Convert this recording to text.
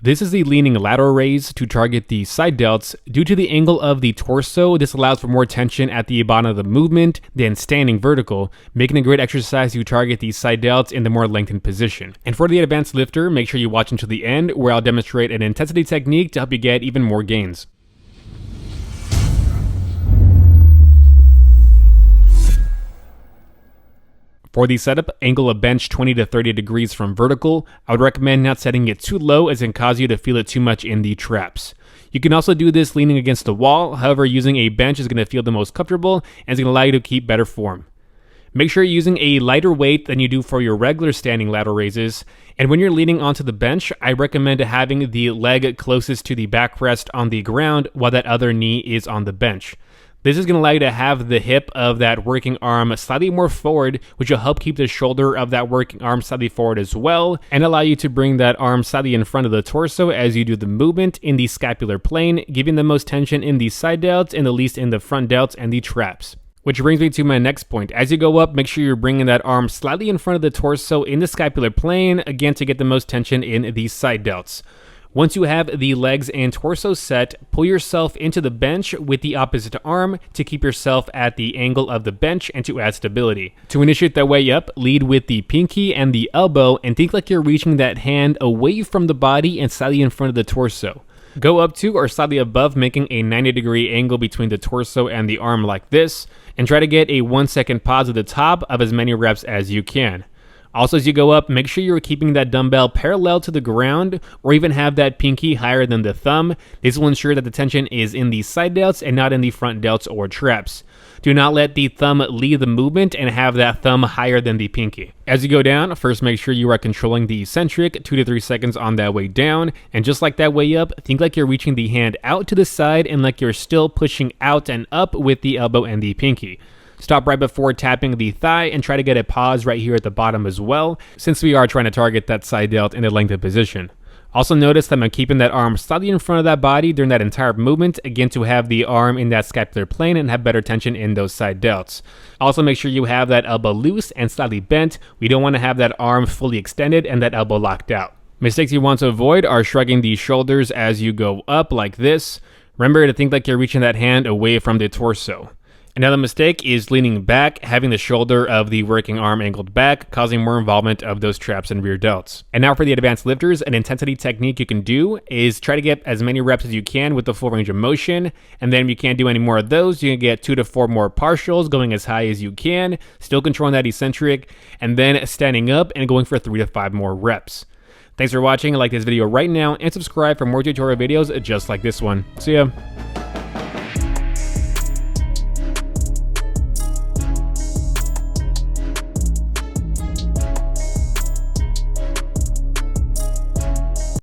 This is the leaning lateral raise to target the side delts. Due to the angle of the torso, this allows for more tension at the bottom of the movement than standing vertical, making a great exercise to target the side delts in the more lengthened position. And for the advanced lifter, make sure you watch until the end, where I'll demonstrate an intensity technique to help you get even more gains. For the setup, angle a bench 20 to 30 degrees from vertical. I would recommend not setting it too low, as it can cause you to feel it too much in the traps. You can also do this leaning against the wall. However, using a bench is going to feel the most comfortable and is going to allow you to keep better form. Make sure you're using a lighter weight than you do for your regular standing lateral raises. And when you're leaning onto the bench, I recommend having the leg closest to the backrest on the ground while that other knee is on the bench. This is going to allow you to have the hip of that working arm slightly more forward, which will help keep the shoulder of that working arm slightly forward as well, and allow you to bring that arm slightly in front of the torso as you do the movement in the scapular plane, giving the most tension in the side delts and the least in the front delts and the traps. Which brings me to my next point. As you go up, make sure you're bringing that arm slightly in front of the torso in the scapular plane, again to get the most tension in the side delts. Once you have the legs and torso set, pull yourself into the bench with the opposite arm to keep yourself at the angle of the bench and to add stability. To initiate that way up, lead with the pinky and the elbow and think like you're reaching that hand away from the body and slightly in front of the torso. Go up to or slightly above, making a 90-degree angle between the torso and the arm like this, and try to get a 1-second pause at the top of as many reps as you can. Also, as you go up, make sure you're keeping that dumbbell parallel to the ground or even have that pinky higher than the thumb. This will ensure that the tension is in the side delts and not in the front delts or traps. Do not let the thumb lead the movement and have that thumb higher than the pinky. As you go down, first make sure you are controlling the eccentric 2 to 3 seconds on that way down, and just like that way up, think like you're reaching the hand out to the side and like you're still pushing out and up with the elbow and the pinky. Stop right before tapping the thigh and try to get a pause right here at the bottom as well, since we are trying to target that side delt in a lengthened position. Also notice that I'm keeping that arm slightly in front of that body during that entire movement, again to have the arm in that scapular plane and have better tension in those side delts. Also make sure you have that elbow loose and slightly bent. We don't want to have that arm fully extended and that elbow locked out. Mistakes you want to avoid are shrugging the shoulders as you go up like this. Remember to think like you're reaching that hand away from the torso. Another mistake is leaning back, having the shoulder of the working arm angled back, causing more involvement of those traps and rear delts. And now for the advanced lifters, an intensity technique you can do is try to get as many reps as you can with the full range of motion, and then if you can't do any more of those, you can get 2 to 4 more partials, going as high as you can, still controlling that eccentric, and then standing up and going for 3 to 5 more reps. Thanks for watching. Like this video right now and subscribe for more tutorial videos just like this one. See ya.